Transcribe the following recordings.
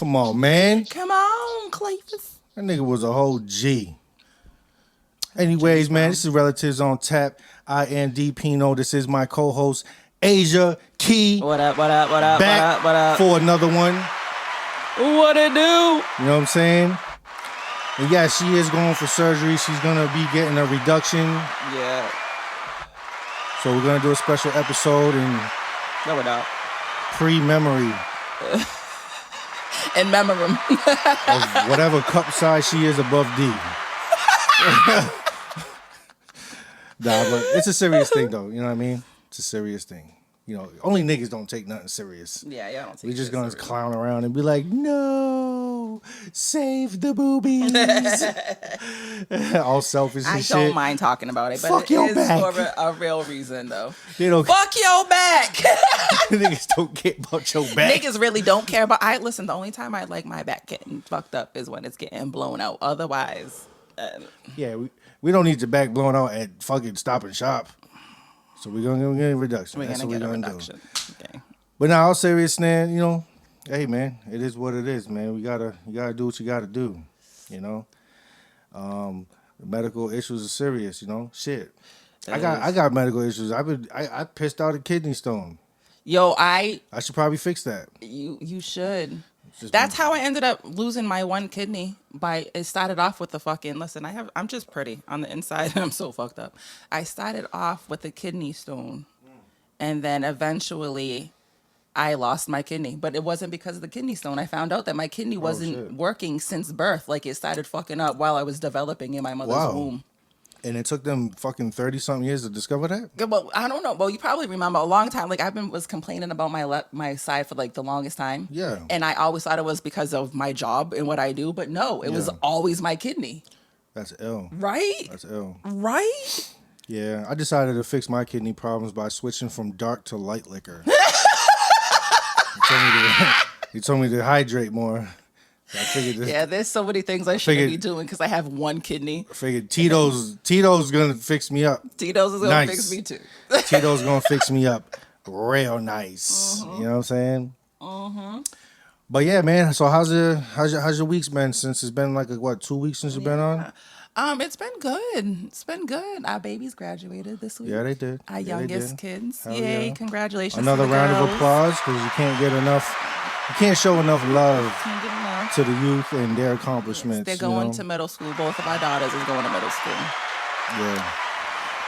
Come on, man. Come on, Cletus. That nigga was a whole G. Anyways, man, this is Relatives on Tap. I am Dee Pino. This is my co-host, Asia Key. What up, what up, what up, back what up, for another one. What it do? You know what I'm saying? And yeah, she is going for surgery. She's going to be getting a reduction. Yeah. So we're going to do a special episode and No, we're not. pre-memory In memoriam. of whatever cup size she is above D. Nah, but it's a serious thing, though. You know what I mean? It's a serious thing. You know, only niggas don't take nothing serious. Yeah, I don't take We just gonna serious. clown around and be like, no, save the boobies. All selfish and shit. I don't mind talking about it, but Fuck it your is back. for a real reason, though. They don't, Fuck your back. niggas don't care about your back. Niggas really don't care about. Listen. The only time I like my back getting fucked up is when it's getting blown out. Otherwise, Yeah, we don't need your back blown out at fucking Stop and Shop. So we're gonna get a reduction. we're That's gonna what get we're a gonna reduction. do. Okay. But now, all serious, man, you know, hey man, it is what it is, man. You gotta do what you gotta do, you know. Medical issues are serious, you know. Shit, I got medical issues. I pissed out a kidney stone. Yo, I should probably fix that. You should. Just- That's how I ended up losing my one kidney. It started off with the fucking I'm just pretty on the inside and I'm so fucked up. I started off with a kidney stone, and then eventually I lost my kidney. But it wasn't because of the kidney stone. I found out that my kidney wasn't working since birth. Like, it started fucking up while I was developing in my mother's womb. And it took them fucking 30-something years to discover that? Yeah, well, I don't know. Well, you probably remember a long time. Like, was complaining about my side for like the longest time. Yeah. And I always thought it was because of my job and what I do, but no, it was always my kidney. That's ill. Right? That's ill. Right? Yeah, I decided to fix my kidney problems by switching from dark to light liquor. He told me to hydrate more. I figured this. Yeah, there's so many things I shouldn't be doing because I have one kidney. I figured Tito's gonna fix me up. Tito's is gonna fix me too. Tito's gonna fix me up real nice. You know what I'm saying? But yeah, man. So how's your weeks been since it's been like 2 weeks since you've been on? It's been good. It's been good. Our babies graduated this week. Yeah, they did. Our youngest kids. Hell Yay! yeah. Congratulations. Another to the round girls. of applause because you can't get enough. You can't show enough love Can't get enough. to the youth and their accomplishments. They're going to middle school. Both of our daughters is going to middle school. Yeah.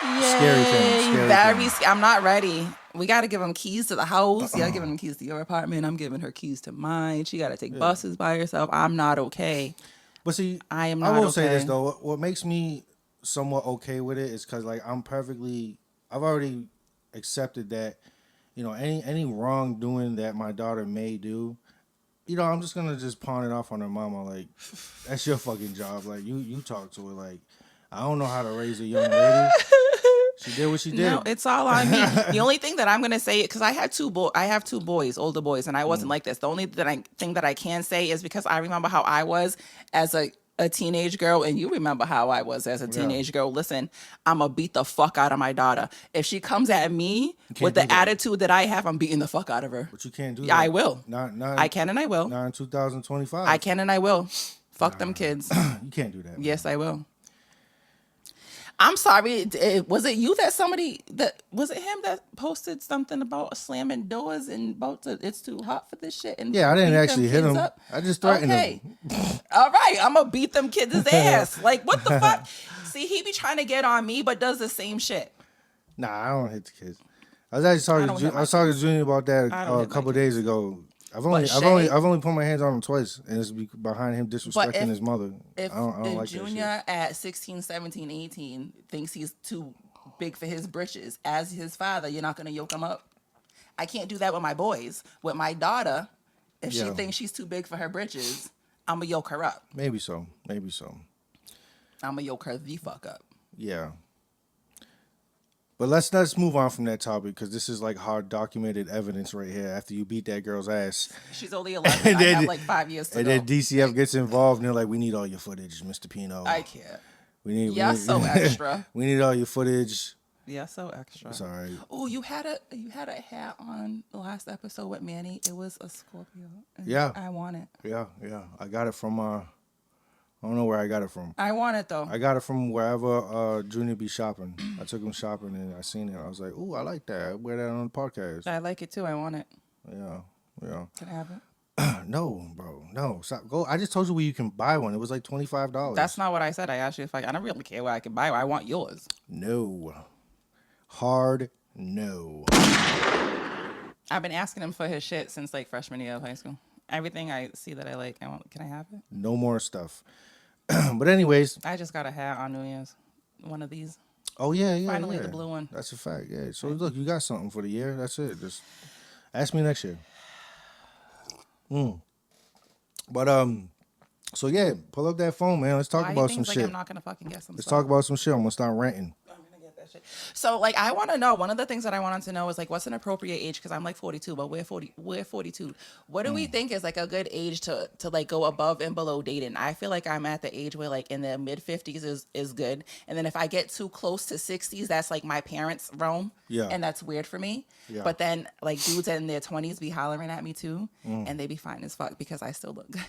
Yay. Scary thing, scary thing. I'm not ready. We got to give them keys to the house. You're giving them keys to your apartment. I'm giving her keys to mine. She got to take buses by herself. I'm not okay. But see, I am not I will okay. say this though. What makes me somewhat okay with it is because like I've already accepted that, you know, any wrongdoing that my daughter may do, you know, I'm just gonna just pawn it off on her mama. Like, that's your fucking job. Like, you talk to her. Like, I don't know how to raise a young lady. She did what she did. No, it's all on me. The only thing that I'm gonna say, because I have two boys, older boys, and I wasn't like this. The only thing that I can say is because I remember how I was as a teenage girl, and you remember how I was as a teenage girl. Listen, I'm gonna beat the fuck out of my daughter. If she comes at me with the attitude that I have, I'm beating the fuck out of her. But you can't do that. Yeah, I will. Not I can and I will. Not in 2025. I can and I will. Fuck them kids. You can't do that. Yes, I will. I'm sorry. Was it you was it him that posted something about slamming doors and it's too hot for this shit? And Yeah, I didn't beat them actually hit kids him. up? I just threatened Okay. him. All right, I'm gonna beat them kids' ass. Like, what the fuck? See, he be trying to get on me, but does the same shit. Nah, I don't hit the kids. I was actually talking to Junior about that a couple days ago. I've only put my hands on him twice, and it's behind him disrespecting his mother. If I don't like Junior at 16, 17, 18 thinks he's too big for his britches, as his father, you're not gonna yoke him up. I can't do that with my boys. With my daughter, if she thinks she's too big for her britches, I'm gonna yoke her up. Maybe so. I'm gonna yoke her the fuck up. Yeah. But let's move on from that topic because this is like hard documented evidence right here. After you beat that girl's ass, She's only 11. I have like 5 years to and go. then DCF gets involved and they're like, "We need all your footage, Mr. Pino. I can't. We need so extra. We need all your footage. Yeah, so extra. It's all right. Oh, you had a hat on the last episode with Manny. It was a Scorpio. And Yeah. I want it. Yeah. I got it from I don't know where I got it from. I want it though. I got it from wherever Junior be shopping. I took him shopping and I seen it. I was like, ooh, I like that. I wear that on the podcast. I like it too. I want it. Yeah. Can I have it? No, bro. No. Stop. Go. I just told you where you can buy one. It was like $25. That's not what I said. I asked you if I don't really care where I can buy it. I want yours. No. Hard no. I've been asking him for his shit since like freshman year of high school. Everything I see that I like, I want. Can I have it? No more stuff. But anyways. I just got a hat on New Year's. One of these. Oh yeah. Finally, the blue one. That's a fact. Yeah. So look, you got something for the year. That's it. Just ask me next year. But so yeah, pull up that phone, man. Let's talk Why about you some think shit. I'm not gonna fucking get some Let's stuff? talk about some shit. I'm gonna start ranting. I'm gonna get that shit. So like, I want to know. One of the things that I wanted to know is like, what's an appropriate age? Because I'm like 42, but we're 40. We're 42. What do we think is like a good age to like go above and below dating? I feel like I'm at the age where like in the mid 50s is good, and then if I get too close to 60s, that's like my parents' realm. Yeah. And that's weird for me. Yeah. But then like dudes in their 20s be hollering at me too, and they be fine as fuck because I still look good.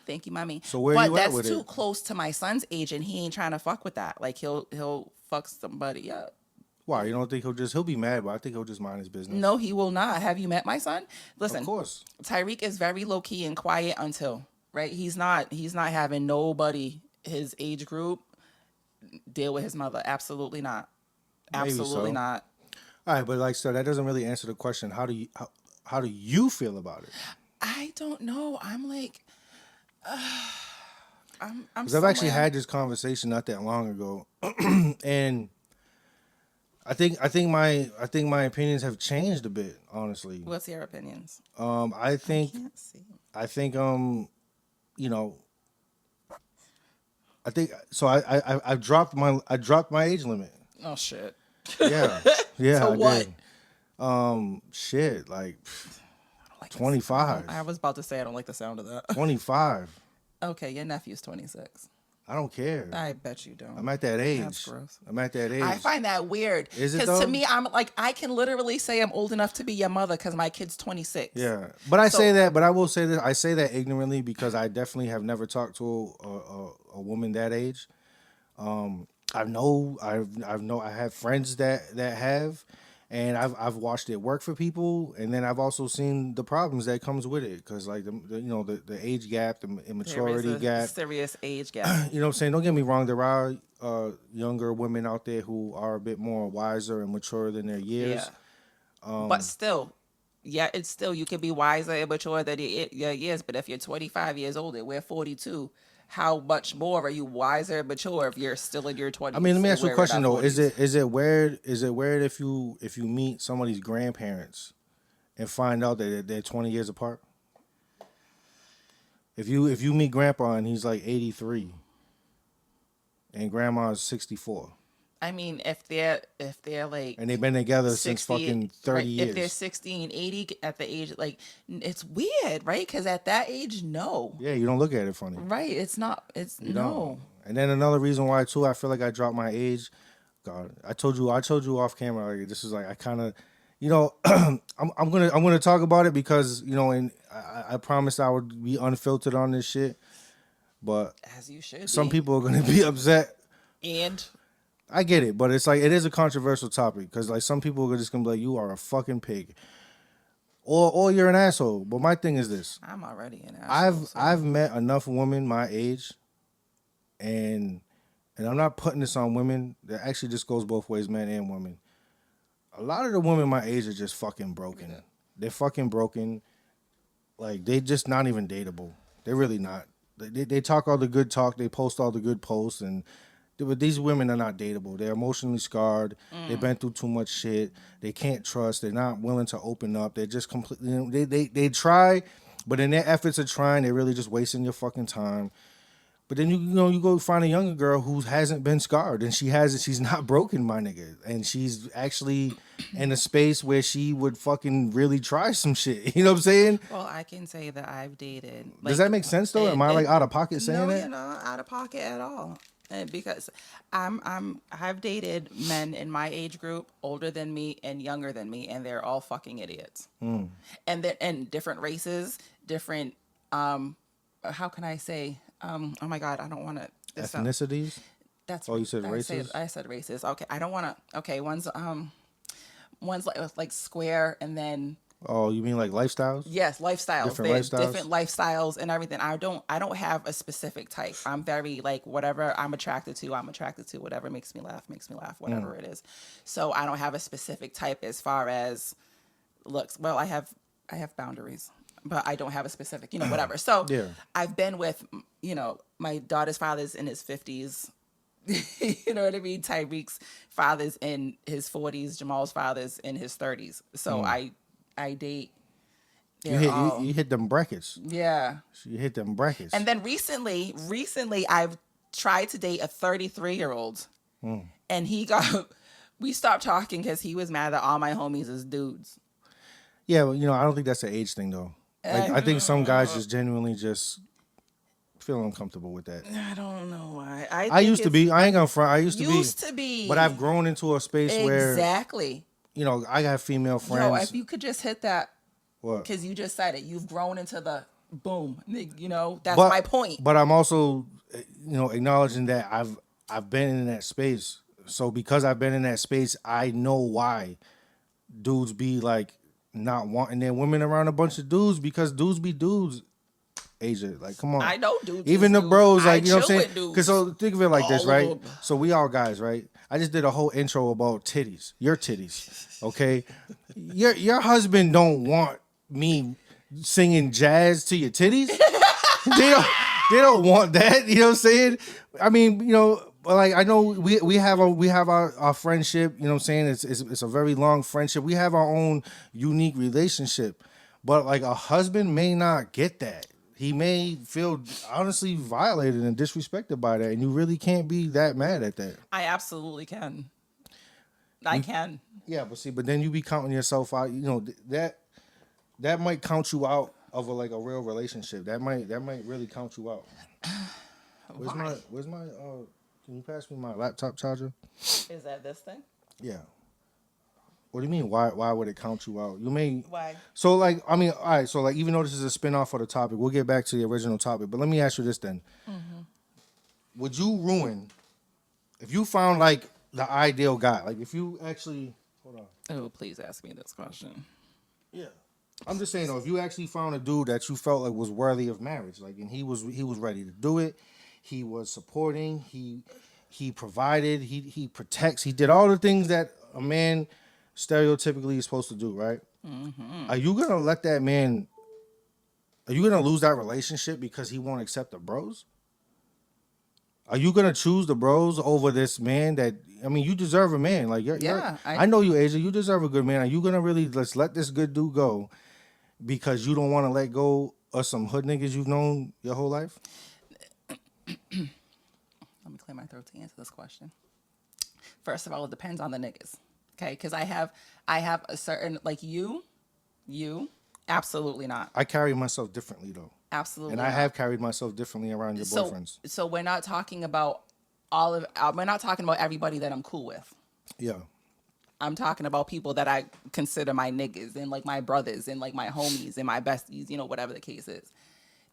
Thank you, mommy. So where but you at that's with too it? close to my son's age, and he ain't trying to fuck with that. Like he'll fuck somebody up. Why? You don't think he'll be mad, but I think he'll just mind his business. No, he will not. Have you met my son? Listen, Of course. Tyreek is very low key and quiet until right. He's not having nobody his age group deal with his mother. Absolutely not. Maybe Absolutely so. not. All right, but like, so that doesn't really answer the question. How do you feel about it? I don't know. I'm like, I'm. Because I've actually somewhere- had this conversation not that long ago, and I think my opinions have changed a bit. Honestly, What's your opinions? I think Can't see. you know, I think so. I dropped my age limit. Oh shit. Yeah, yeah. So I what? did. Shit, like Like 25. I was about to say I don't like the sound of that. 25. Okay, your nephew's 26. I don't care. I bet you don't. I'm at that age. That's gross. I'm at that age. I find that weird. Is it Because to though? me, I'm like, I can literally say I'm old enough to be your mother because my kid's 26. Yeah, but I So- say that. But I will say that I say that ignorantly because I definitely have never talked to a woman that age. I have friends that have, and I've watched it work for people, and then I've also seen the problems that comes with it because like the age gap, the There is immaturity a gap. serious age gap. You know what I'm saying? Don't get me wrong. There are younger women out there who are a bit more wiser and mature than their years. Yeah. But still, yeah, it's still, you can be wiser and mature than your years, but if you're 25 years old and we're 42, how much more are you wiser and mature if you're still in your 20s? I mean, let me ask you a and we're in question our though. 40s? Is it weird if you meet somebody's grandparents and find out that they're 20 years apart? If you meet grandpa and he's like 83 and grandma's 64 I mean, if they're like and they've been together since 60, fucking 30 right, years. if they're 60 and 80 at the age, like, it's weird, right? Because at that age, no. Yeah, you don't look at it funny. Right, it's not, it's You no. don't. And then another reason why too, I feel like I dropped my age. God, I told you off camera. Like, this is like I kind of, I'm gonna talk about it because and I promised I would be unfiltered on this shit. But As you should some be. people are gonna be upset. And I get it, but it's like it is a controversial topic because like some people are just gonna be like, "You are a fucking pig," or "You're an asshole." But my thing is this: I'm already an asshole. I've met enough women my age, and I'm not putting this on women. That actually just goes both ways, men and women. A lot of the women my age are just fucking broken. Yeah. They're fucking broken. Like they just not even dateable. They're really not. They talk all the good talk. They post all the good posts, but these women are not dateable. They're emotionally scarred. They've been through too much shit. They can't trust. They're not willing to open up. They're just completely. They try, but in their efforts of trying, they're really just wasting your fucking time. But then you go find a younger girl who hasn't been scarred and she's not broken, my nigga, and she's actually in a space where she would fucking really try some shit. You know what I'm saying? Well, I can say that I've dated. Does that make sense though? Am I like out of pocket saying no, that? you're not out of pocket at all. Because I've dated men in my age group, older than me and younger than me, and they're all fucking idiots. And then and different races, different how can I say? Oh my God, I don't want to. This Ethnicities? that's Oh, you said races? I said racist. Okay, I don't want to. Okay, one's like square, and then Oh, you mean like lifestyles? yes, lifestyles. Different They're lifestyles? different lifestyles and everything. I don't have a specific type. I'm very like whatever I'm attracted to, I'm attracted to. Whatever makes me laugh, whatever it is. So I don't have a specific type as far as looks. Well, I have boundaries, but I don't have a specific, whatever. So Yeah. I've been with, my daughter's father's in his 50s. You know what I mean? Tyreek's father's in his 40s. Jamal's father's in his 30s. So I date. You They're hit all you hit them brackets. yeah. You hit them brackets. And then recently I've tried to date a 33-year-old, and he got. We stopped talking because he was mad that all my homies is dudes. Yeah, well, I don't think that's an age thing though. Like I think some guys just genuinely just feel uncomfortable with that. I don't know why. I think used to it's- be. I ain't gonna front. I used to be. Used to be. But I've grown into a space where Exactly. I got female Yo, friends. if you could just hit that, What? because you just said it. You've grown into the boom. That's But my point. But I'm also, acknowledging that I've been in that space. So because I've been in that space, I know why dudes be like not wanting their women around a bunch of dudes because dudes be dudes. Asia, like, come on. I know dudes. Even is the bros, dudes. like, you know what I'm chill saying? with dudes. Because so think of it like this, All right? of them. So we all guys, right? I just did a whole intro about titties, your titties, okay? Your husband don't want me singing jazz to your titties. They don't want that. You know what I'm saying? I mean, like I know we have our friendship. You know what I'm saying? It's a very long friendship. We have our own unique relationship, but like a husband may not get that. He may feel honestly violated and disrespected by that, and you really can't be that mad at that. I absolutely can. I can. Yeah, but then you be counting yourself out. That might count you out of a real relationship. That might really count you out. Where's my can you pass me my laptop charger? Is that this thing? Yeah. What do you mean? Why would it count you out? You may Why? So like I mean, all right, so like even though this is a spin-off of the topic, we'll get back to the original topic. But let me ask you this then. Mm-hmm. Would you ruin if you found like the ideal guy? Like if you actually hold on. Oh, please ask me this question. Yeah. I'm just saying though, if you actually found a dude that you felt like was worthy of marriage, like and he was ready to do it, he was supporting, he provided, he protects, he did all the things that a man stereotypically is supposed to do, right? Mm-hmm. Are you gonna let that man? Are you gonna lose that relationship because he won't accept the bros? Are you gonna choose the bros over this man that? I mean, you deserve a man. Like, I know you, Asia. You deserve a good man. Are you gonna really let this good dude go because you don't want to let go of some hood niggas you've known your whole life? Let me clear my throat to answer this question. First of all, it depends on the niggas. Okay, because I have a certain like you, absolutely not. I carry myself differently though. Absolutely. And I have carried myself differently around your boyfriends. So we're not talking about we're not talking about everybody that I'm cool with. Yeah. I'm talking about people that I consider my niggas and like my brothers and like my homies and my besties, whatever the case is.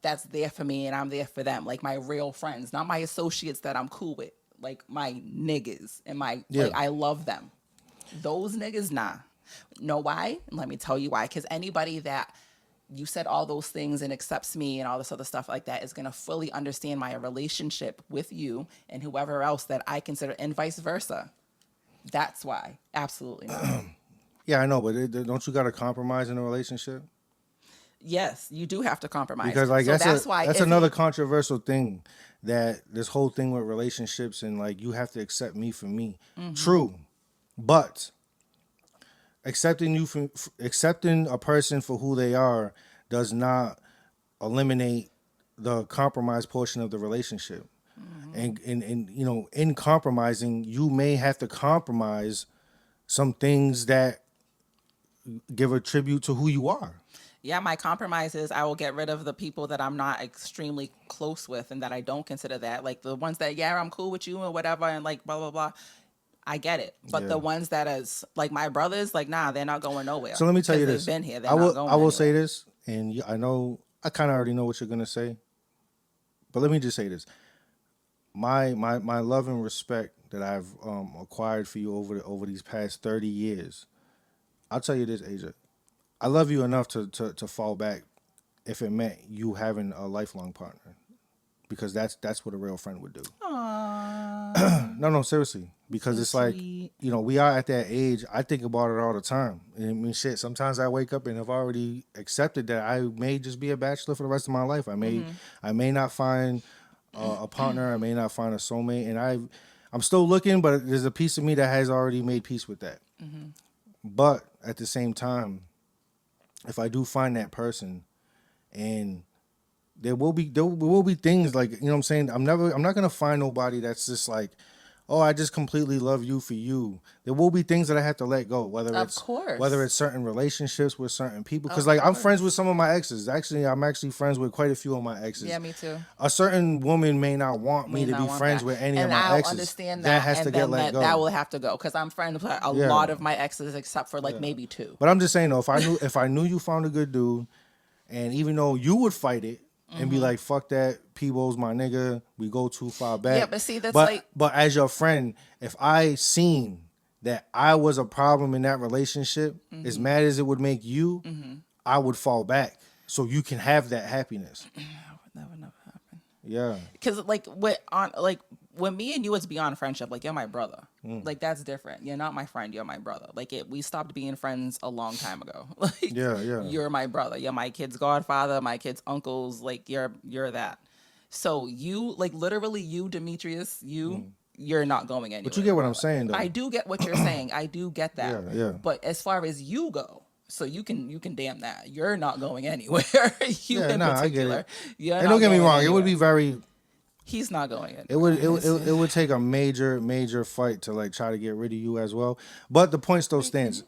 That's there for me and I'm there for them. Like my real friends, not my associates that I'm cool with. Like my niggas and like I love them. Those niggas, nah. Know why? Let me tell you why. Because anybody that you said all those things and accepts me and all this other stuff like that is going to fully understand my relationship with you and whoever else that I consider and vice versa. That's why. Absolutely not. Yeah, I know, but don't you got to compromise in a relationship? Yes, you do have to compromise. Because like so that's another controversial thing, that this whole thing with relationships and like you have to accept me for me. Mm-hmm. True. But accepting a person for who they are does not eliminate the compromise portion of the relationship. Mm-hmm. And in compromising, you may have to compromise some things that give a tribute to who you are. Yeah, my compromise is I will get rid of the people that I'm not extremely close with and that I don't consider that. Like the ones that, yeah, I'm cool with you and whatever and like blah blah blah. I get it. But Yeah. the ones that is like my brothers, like nah, they're not going nowhere. So let me tell Because you they've this. been here. They're I not will I going will say anywhere. this, and I know I kind of already know what you're gonna say, but let me just say this: my love and respect that I've acquired for you over these past 30 years. I'll tell you this, Asia. I love you enough to fall back if it meant you having a lifelong partner, because that's what a real friend would do. Aww, No, no, seriously. Because so it's like, sweet. we are at that age. I think about it all the time. And I mean, shit, sometimes I wake up and have already accepted that I may just be a bachelor for the rest of my life. I may not find a partner. I may not find a soulmate. And I'm still looking, but there's a piece of me that has already made peace with that. But at the same time, if I do find that person, and there will be things like, what I'm saying, I'm not gonna find nobody that's just like, oh, I just completely love you for you. There will be things that I have to let go, whether Of it's whether course. it's certain relationships with certain people, because Of like I'm friends with course. some of my exes. Actually, I'm actually friends with quite a few of my exes. Yeah, me too. A certain woman may not want me May to be not want friends that. with any of And my I'll exes. understand That that. has to And get then let that go. will have to go. Because I'm friends with a Yeah. lot of my exes except for like maybe two. But I'm just saying though, if I knew you found a good dude, and even though you would fight it and be like, "Fuck that, Peebles, my nigga, we go too far Yeah, back." but see, that's But like, but as your friend, if I seen that I was a problem in that relationship, as mad as it would make you, I would fall back so you can have that happiness. that would never happen. Yeah, Because like when me and you, it's beyond friendship. Like you're my brother. Like that's different. You're not my friend. You're my brother. Like we stopped being friends a long time ago. Like yeah, yeah. you're my brother. You're my kid's godfather. My kid's uncles. Like you're that. So you like literally you, Demetrius. You're not going But you anywhere get in what my I'm life. saying I though. do get what you're saying. I do get Yeah, that. yeah, But as far as you go. So you can damn that. You're not going anywhere. You yeah. in Nah, I get it. particular. You're And don't not get me going wrong, it would anywhere. be very. He's not going It would anywhere. it, would- it, it would take a major fight to like try to get rid of you as well. But the point still Wait, can stands. you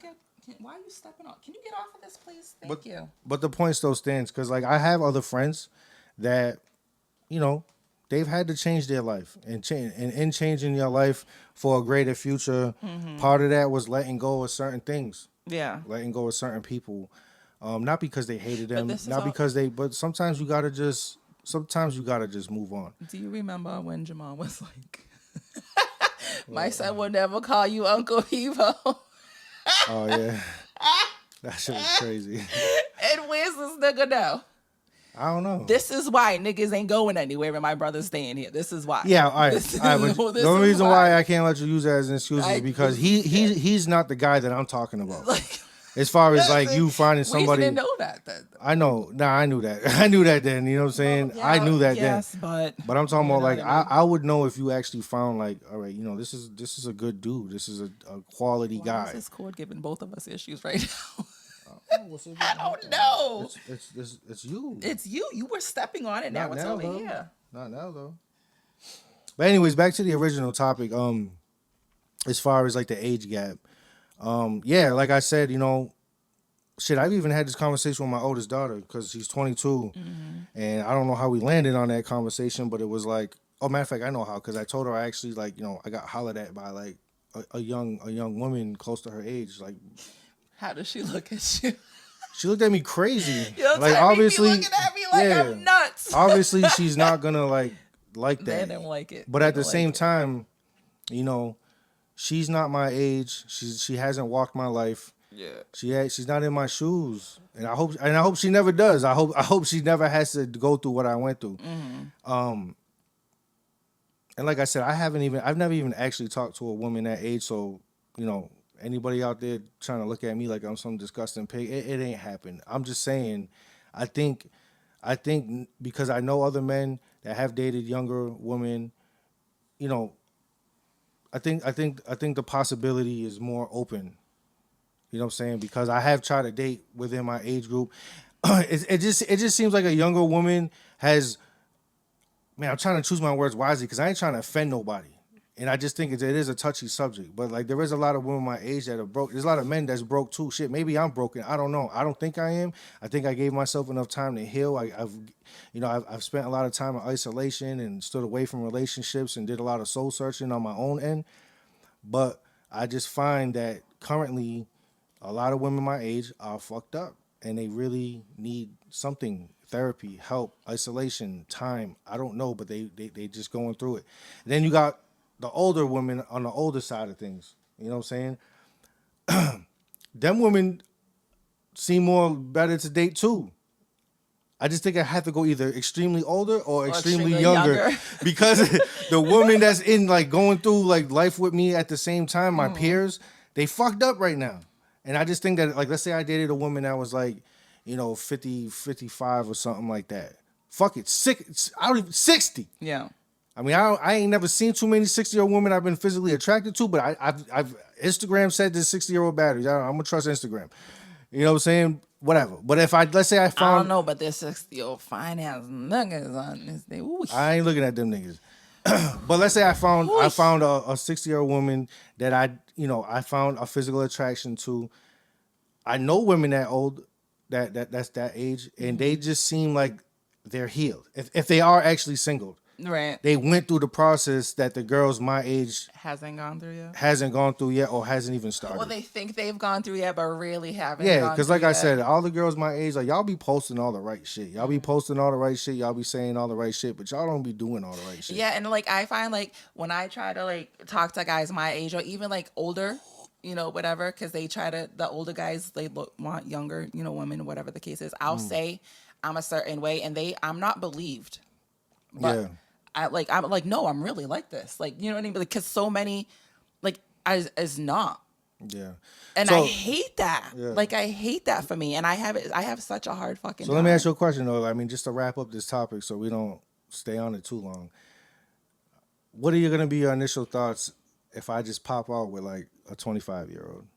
get? Why are you stepping on? Can you get off of this, please? But Thank you. but the point still stands, because like I have other friends that, you know they've had to change their life, and change, and in changing your life for a greater future, part of that was letting go of certain things, Yeah, letting go of certain people, not because they hated but them, this is not all. because they, but sometimes you gotta just move on. Do you remember when Jamal was like, "My son will never call you Uncle Evo"? Oh yeah, that shit was crazy. And where's this nigga now? I don't know. This is why niggas ain't going anywhere, and my brother's staying here. This is why. Yeah, all right, This is, all right. But this the only is reason why I can't let you use that as an excuse is I because he's not the guy that I'm talking about. like. As far as like you finding We somebody, didn't know that then. I know. Nah, I knew that. I knew that then. You know what I'm saying? I Yeah, knew that then. yes, but But I'm talking you about know like what I mean. I would know if you actually found like, all right, this is a good dude. This is a quality Why is guy. this cord giving both of us issues right now? Oh, what's it I don't know. It's you. It's you. You were stepping on it. Now Not it's now over though. here. Not now though. But anyways, back to the original topic. As far as like the age gap. Yeah, like I said, shit, I've even had this conversation with my oldest daughter because she's 22, and I don't know how we landed on that conversation, but it was like, oh, matter of fact, I know how, because I told her I actually like, I got hollered at by like a young woman close to her age. Like, How does she look at you? she looked at me crazy. Your Like, time be obviously, looking at me like yeah, I'm nuts. obviously she's not gonna like They that. didn't like it. But They at the didn't same like it. time, you know, she's not my age. She hasn't walked my life. Yeah. She's not in my shoes, and I hope she never does. I hope she never has to go through what I went through. And like I said, I've never even actually talked to a woman that age. So, anybody out there trying to look at me like I'm some disgusting pig, it ain't happened. I'm just saying, I think because I know other men that have dated younger women, you know, I think the possibility is more open. You know what I'm saying? Because I have tried to date within my age group. It just seems like a younger woman has. Man, I'm trying to choose my words wisely because I ain't trying to offend nobody. And I just think it is a touchy subject. But like there is a lot of women my age that are broke. There's a lot of men that's broke too. Shit, maybe I'm broken. I don't know. I don't think I am. I think I gave myself enough time to heal. I've spent a lot of time in isolation and stood away from relationships and did a lot of soul searching on my own end. But I just find that currently a lot of women my age are fucked up and they really need something, therapy, help, isolation, time. I don't know, but they just going through it. And then you got the older women on the older side of things. You know what I'm saying? Them women seem more better to date too. I just think I have to go either extremely older or extremely younger because the woman that's in like going through like life with me at the same time, my peers, they fucked up right now. And I just think that like let's say I dated a woman that was like, 50, 55 or something like that. Fuck it, I don't even 60. Yeah. I mean, I ain't never seen too many 60-year-old women I've been physically attracted to, but I've Instagram said this 60-year-old batteries. I'm gonna trust Instagram. You know what I'm saying? Whatever. But if let's say I I don't know, but there's 60-year-old fine ass niggas on this thing. Ooh. I ain't looking at them niggas. But let's say I found a 60-year-old woman that I found a physical attraction to. I know women that old, that's that age, and they just seem like they're healed. If they are actually single. Right. They went through the process that the girls my age hasn't gone through yet or hasn't even started. Well, they think they've gone through yet, but really haven't. Yeah, because like I said, all the girls my age, like y'all be posting all the right shit. Y'all be posting all the right shit. Y'all be saying all the right shit, but y'all don't be doing all the right shit. Yeah, and like I find like when I try to like talk to guys my age or even like older, whatever, because the older guys want younger, women, whatever the case is. I'll say I'm a certain way, and I'm not believed. But yeah. I'm like, no, I'm really like this. Like, you know what I mean? Because so many, like, is not. Yeah. And I hate that. Yeah. Like, I hate that for me. And I have such a hard fucking So let me ask you a question, though. I mean, just to wrap up this topic so we don't stay on it too long. What are going to be your initial thoughts if I just pop out with, like, a 25-year-old?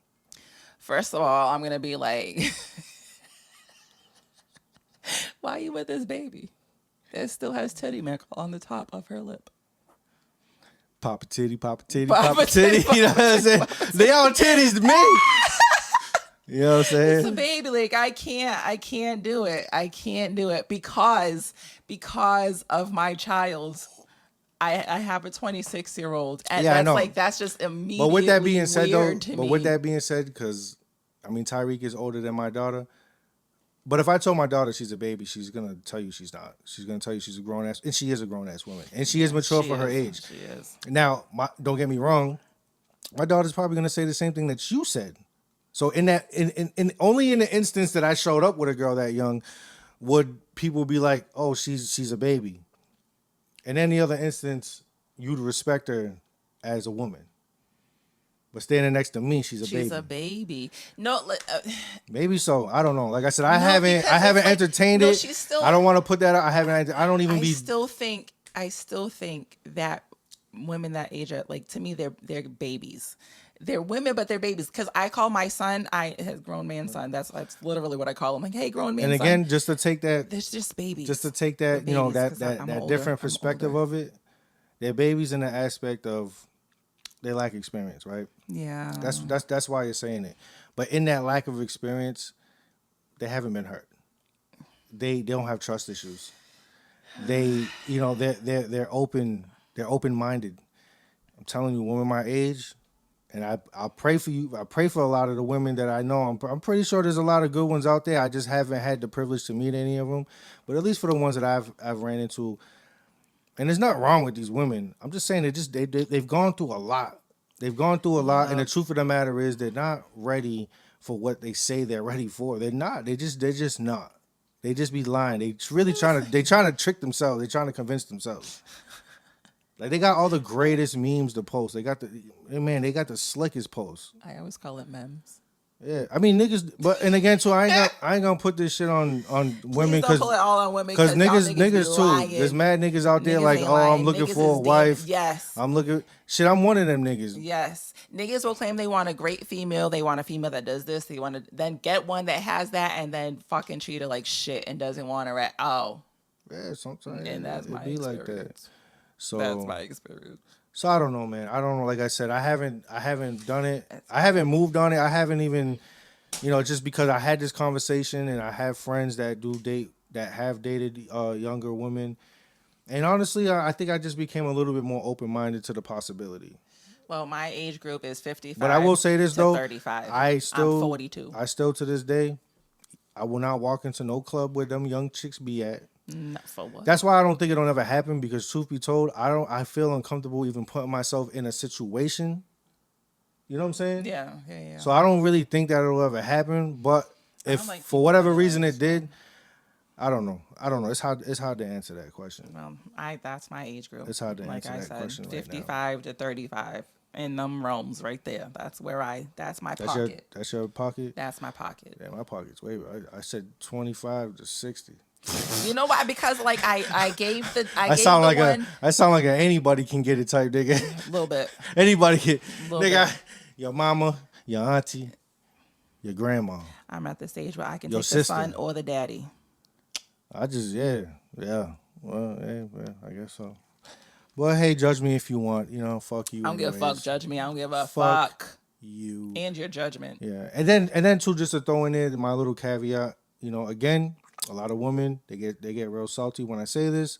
First of all, I'm going to be like, why are you with this baby? That still has titty mark on the top of her lip. Papa titty, papa titty, papa titty. You know what I'm saying? They all titties to me. You know what I'm saying? It's a baby. Like I can't do it. I can't do it because of my child. I have a 26-year-old, and yeah, that's like that's just immediately. But with that being said, because I mean Tyreek is older than my daughter. But if I told my daughter she's a baby, she's gonna tell you she's not. She's gonna tell you she's a grown ass, and she is a grown ass woman, and she is mature for her age. She is. Now, don't get me wrong, my daughter's probably gonna say the same thing that you said. So in only in the instance that I showed up with a girl that young, would people be like, oh, she's a baby. In any other instance, you'd respect her as a woman. But standing next to me, she's a baby. She's a baby. No, maybe so. I don't know. Like I said, I haven't entertained it. She's still, I don't want to put that out. I don't even be. I still think that women that age are like, to me, they're babies. They're women, but they're babies. Because I call my son, his grown man son. That's literally what I call him. Like, hey, grown man son. And again, just to take that, there's just babies. Just to take that, that different perspective of it. They're babies in the aspect of they lack experience, right? Yeah. That's why you're saying it. But in that lack of experience, they haven't been hurt. They don't have trust issues. They're open-minded. I'm telling you, women my age, and I pray for you. I pray for a lot of the women that I know. I'm pretty sure there's a lot of good ones out there. I just haven't had the privilege to meet any of them. But at least for the ones that I've ran into, and there's nothing wrong with these women. I'm just saying they've gone through a lot. They've gone through a lot, and the truth of the matter is they're not ready for what they say they're ready for. They're not. They're just not. They just be lying. They really trying to trick themselves. They're trying to convince themselves. Like they got all the greatest memes to post. They got the slickest posts. I always call it memes. Yeah, I mean niggas, but and again too, I ain't gonna put this shit on women because put it all on women because niggas too. There's mad niggas out there like, oh, I'm looking for a wife. Yes, I'm one of them niggas. Yes, niggas will claim they want a great female. They want a female that does this. They want to then get one that has that, and then fucking treat her like shit and doesn't want her at all. Yeah, sometimes. And that's my be experience. like that. So that's my experience. So I don't know, man. I don't know. Like I said, I haven't done it. It's I haven't moved on it. I haven't even, just because I had this conversation and I have friends that do date that have dated younger women. And honestly, I think I just became a little bit more open minded to the possibility. Well, my age group is But I will 55 say this to though, 35. I I'm still, 42. I still to this day, I will not walk into no club where them young chicks be at. No, for what? That's why I don't think it'll ever happen because truth be told, I feel uncomfortable even putting myself in a situation. You know what I'm saying? Yeah, yeah, yeah. So I don't really think that it'll ever happen. But I if don't like for people whatever that reason way, it did, I don't know. I don't know. It's hard to answer that question. well, that's my age group. It's hard to Like answer I that said, question right now. 55 to 35 in them realms right there. That's that's my That's your pocket. that's your pocket. That's my pocket. Yeah, my pocket's way. I said 25 to 60. You know why? Because like I gave the I gave sound the like one I sound like anybody can get it type nigga. a little bit, Anybody can. little Nigga, bit. your mama, your auntie, your grandma, I'm at the stage where I can your take the sister. son or the daddy. Yeah. Well, I guess so. Well, hey, judge me if you want. Fuck you. I don't give a fuck. anyways. Judge me. I don't give a Fuck fuck. you. And your judgment. Yeah, and then too, just to throw in there my little caveat. Again, a lot of women they get real salty when I say this,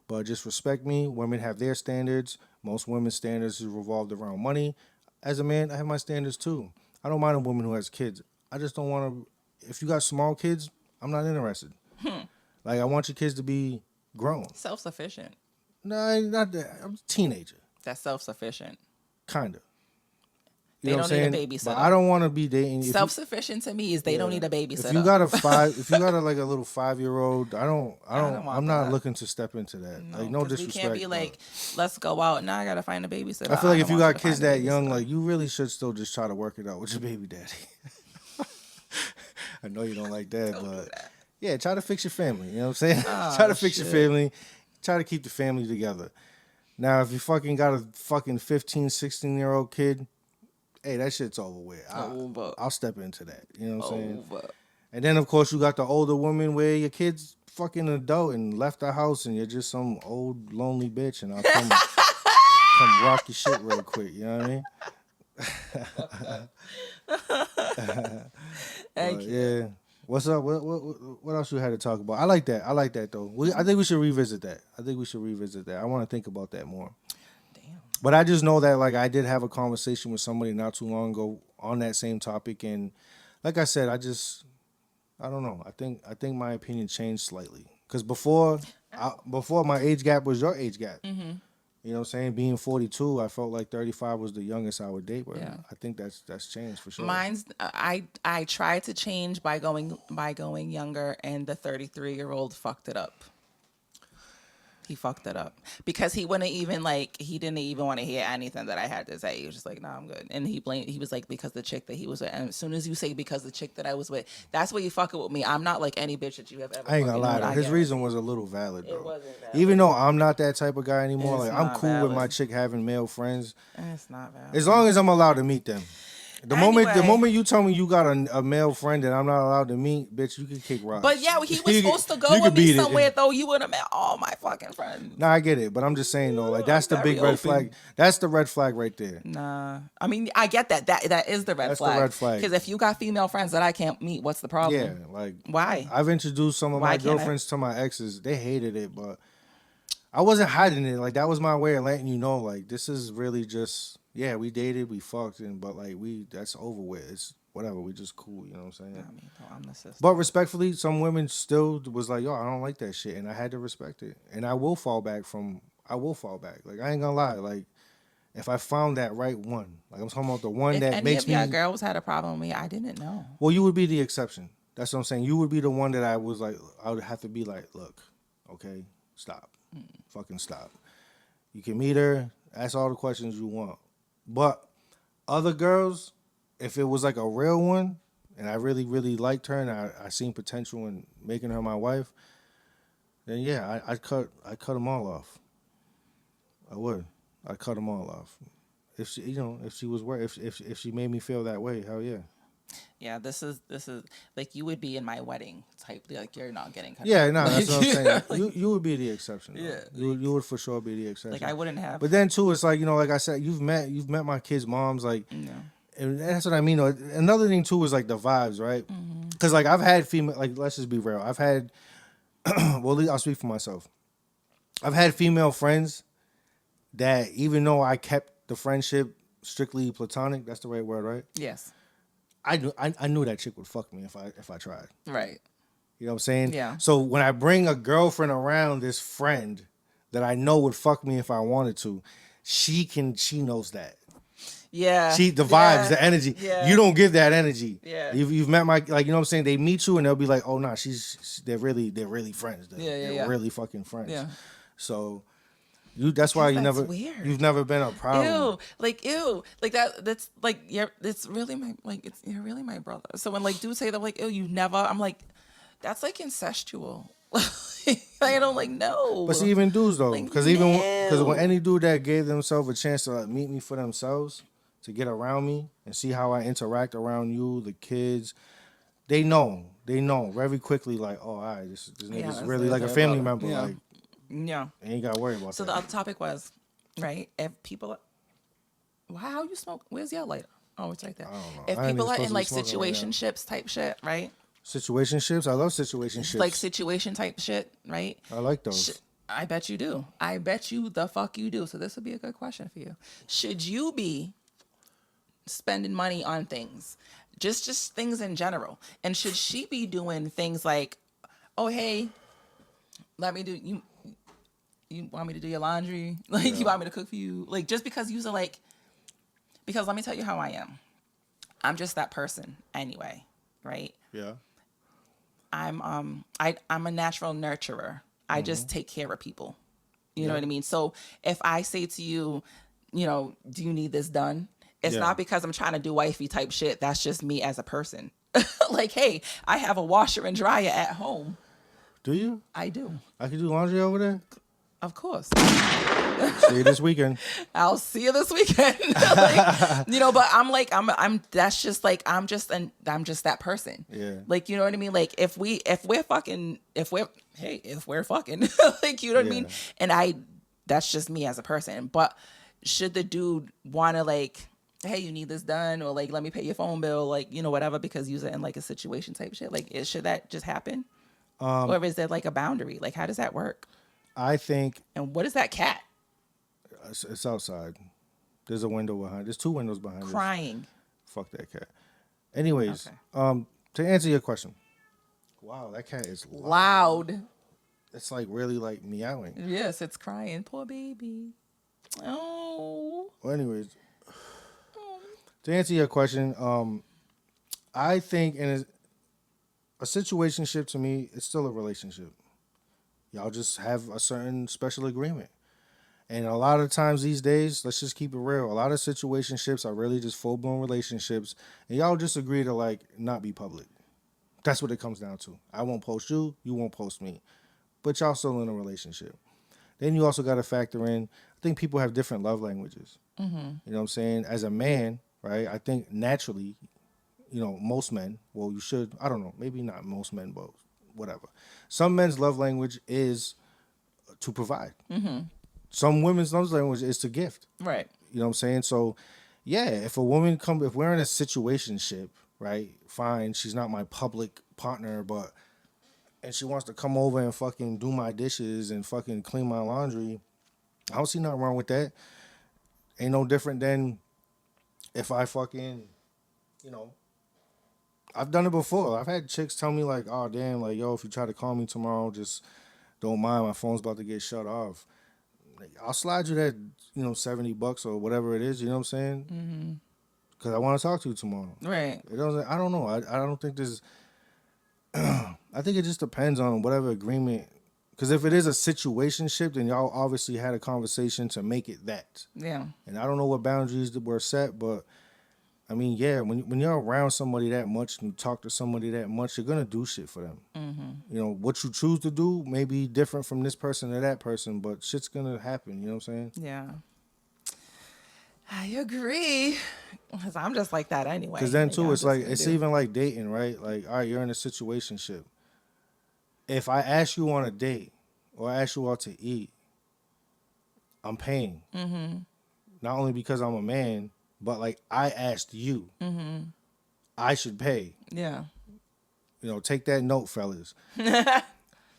but just respect me. Women have their standards. Most women's standards is revolved around money. As a man, I have my standards too. I don't mind a woman who has kids. I just don't want to. If you got small kids, I'm not interested. Like I want your kids to be grown. Self-sufficient. No, not that. I'm a teenager, That's self-sufficient. kinda. They You know don't what I'm need a saying? babysitter. But I don't want to be dating. Self-sufficient to me is they don't need a babysitter. If you got if you got like a little 5-year-old, I don't, don't want I'm not that. looking to step into that. Like no 'Cause we disrespect. can't be but like, let's go out. Now I gotta find a babysitter. I feel like don't if you want got to kids find a that young, babysitter. like you really should still just try to work it out with your baby daddy. I know you don't like that, but yeah, try to fix your family. You know what I'm saying? Try to fix your family. Try to keep the family together. Now, if you fucking got a fucking 15, 16-year-old kid, hey, that shit's over with. Over. I'll step into that. You know what I'm saying? Over. And then, of course, you got the older woman where your kid's fucking adult and left the house and you're just some old, lonely bitch and I'll come rock your shit real quick. You know what I mean? Thank But, you. yeah. What's up? What else you had to talk about? I like that. I like that, though. I think we should revisit that. I want to think about that more. Damn. But I just know that, like, I did have a conversation with somebody not too long ago on that same topic. And like I said, I don't know. I think my opinion changed slightly because before my age gap was your age gap. Mm-hmm. You know what I'm saying? Being 42, I felt like 35 was the youngest I would date. But Yeah. I think that's changed for sure. Mine's I tried to change by going younger, and the 33-year-old fucked it up. He fucked it up because he didn't even want to hear anything that I had to say. He was just like, "Nah, I'm good." And he was like, because the chick that he was with. And as soon as you say because the chick that I was with, that's where you fucking with me. I'm not like any bitch that you have ever. I ain't gonna fucking lie. known. Though. I His get it. reason was a little valid, bro. It wasn't valid. Even though I'm not that type of guy anymore, It's like I'm not cool with my valid. chick having male friends It's not valid. as long as I'm allowed to meet them. The Anyway. moment you tell me you got a male friend that I'm not allowed to meet, bitch, you can kick rocks. But yeah, he was You supposed to you go could with me beat it. somewhere though. You would have met all my fucking friends. Nah, I get it, but I'm just saying though, like that's the Very big red open. flag. That's the red flag right there. Nah, I mean I get that. That is the red That's the flag. red flag. Because if you got female friends that I can't meet, what's the problem? Yeah, like Why? I've introduced some of Why my can't I? girlfriends to my exes. They hated it, but I wasn't hiding it. Like that was my way of letting you know, like this is really just we dated, we fucked, but like that's over with. It's whatever. We just cool. You know what I'm saying? I mean, I'm the sister. But respectfully, some women still was like, yo, I don't like that shit. And I had to respect it. And I will fall back. Like, I ain't gonna lie. Like, if I found that right one, like, I'm talking about the one If that any makes of me. y'all girls had a problem with me, I didn't know. Well, you would be the exception. That's what I'm saying. You would be the one that I was like, I would have to be like, look, okay, stop. Fucking stop. You can meet her, ask all the questions you want. But other girls, if it was like a real one, and I really, really liked her, and I seen potential in making her my wife, then yeah, I'd cut them all off. I would. I'd cut them all off. If she, if she was if she made me feel that way, hell yeah. Yeah, this is like you would be in my wedding type. Like you're not getting cut Yeah, out. no, that's Like, what I'm saying. like, You would be the exception, though. yeah, You would for sure be the like exception. I wouldn't have. But then too, it's like, like I said, you've met my kids' moms, like, No. and that's what I mean. Another thing too is like the vibes, right? Because like I've had female, like let's just be real. I've had, well, at least I'll speak for myself. I've had female friends that even though I kept the friendship strictly platonic, that's the right word, right? Yes. I knew that chick would fuck me if I tried. Right. You know what I'm saying? Yeah. So when I bring a girlfriend around this friend that I know would fuck me if I wanted to, she knows that. Yeah. The yeah. vibes, the energy. Yeah. You don't give that energy. Yeah. You've met my, like, you know what I'm saying? They meet you and they'll be like, oh nah, they're really friends. They're really fucking friends. Yeah. So that's why That's weird. you've never been a problem. Ew, like that's like, yeah, it's really my, like, you're really my brother. So when like dudes say that, like, ew, you never, I'm like, that's like incestual. I don't like, no. But see, even dudes though, Like, because when any dude that gave themselves a chance to like, meet me for themselves, to get around me and see how I interact around you, the kids, they know very quickly, like, oh, all right, this nigga's really like a family member. Yeah. Like, Yeah. ain't got to worry about So that. the other topic was, right? If people, how you smoke? Where's your lighter? Oh, it's right there. I don't know. If I ain't people are even in like supposed to be smoking right now. situationships type shit, right? Situationships, I love situationships. Like situation type shit, right? I like those. I bet you do. I bet you the fuck you do. So this would be a good question for you. Should you be spending money on things, just things in general, and should she be doing things like, oh hey, let me do you. You want me to do your laundry? Like, you want me to cook for you? Like, just because you're like, because let me tell you how I am. I'm just that person anyway, right? Yeah. I'm a natural nurturer. I just take care of people. You know what I mean? So if I say to you, do you need this done? It's not because I'm trying to do wifey type shit. That's just me as a person. Like, hey, I have a washer and dryer at home. Do you? I do. I can do laundry over there? Of course. See you this weekend. I'll see you this weekend. Like, but I'm that's just like, I'm just that person. Yeah. Like, you know what I mean? Like if we're fucking, like, you know what I mean? And that's just me as a person. But should the dude want to like, hey, you need this done, or like, let me pay your phone bill, like, whatever, because you're in like a situation type shit. Like, should that just happen? Or is there like a boundary? Like, how does that work? I think And what is that cat it's outside. There's a window behind. There's two windows behind us. crying? Fuck that cat. Anyways, Okay. to answer your question. Wow, that cat is loud. Loud. It's like really like meowing. Yes, it's crying. Poor baby. Oh. Well, anyways, to answer your question, I think in a situationship, to me, it's still a relationship. Y'all just have a certain special agreement. And a lot of times these days, let's just keep it real. A lot of situationships are really just full-blown relationships. And y'all just agree to like not be public. That's what it comes down to. I won't post you, you won't post me. But y'all still in a relationship. Then you also got to factor in, I think people have different love languages. Mm-hmm. You know what I'm saying? As a man, right, I think naturally, most men, well, you should, I don't know, maybe not most men, but whatever. Some men's love language is to provide. Mm-hmm. Some women's love language is to gift. Right. You know what I'm saying? So, yeah, if we're in a situationship, right, fine, she's not my public partner, and she wants to come over and fucking do my dishes and fucking clean my laundry, I don't see nothing wrong with that. Ain't no different than if I fucking, I've done it before. I've had chicks tell me like, oh, damn, like, yo, if you try to call me tomorrow, just don't mind. My phone's about to get shut off. Like, I'll slide you that, $70 or whatever it is, you know what I'm saying? Mm-hmm. Because I want to talk to you tomorrow. Right. It doesn't, I don't know. I don't think there's, I think it just depends on whatever agreement. Because if it is a situationship, then y'all obviously had a conversation to make it that. Yeah. And I don't know what boundaries that were set, but I mean, yeah, when you're around somebody that much and you talk to somebody that much, you're gonna do shit for them. Mm-hmm. What you choose to do may be different from this person or that person, but shit's gonna happen. You know what I'm saying? Yeah. I agree. Because I'm just like that anyway. Because then Like, too, I'm it's just like gonna it's do. even like dating, right? Like, all right, you're in a situationship. If I ask you on a date or I ask you out to eat, I'm paying. Not only because I'm a man, but like I asked you, I should pay. Yeah. Take that note, fellas.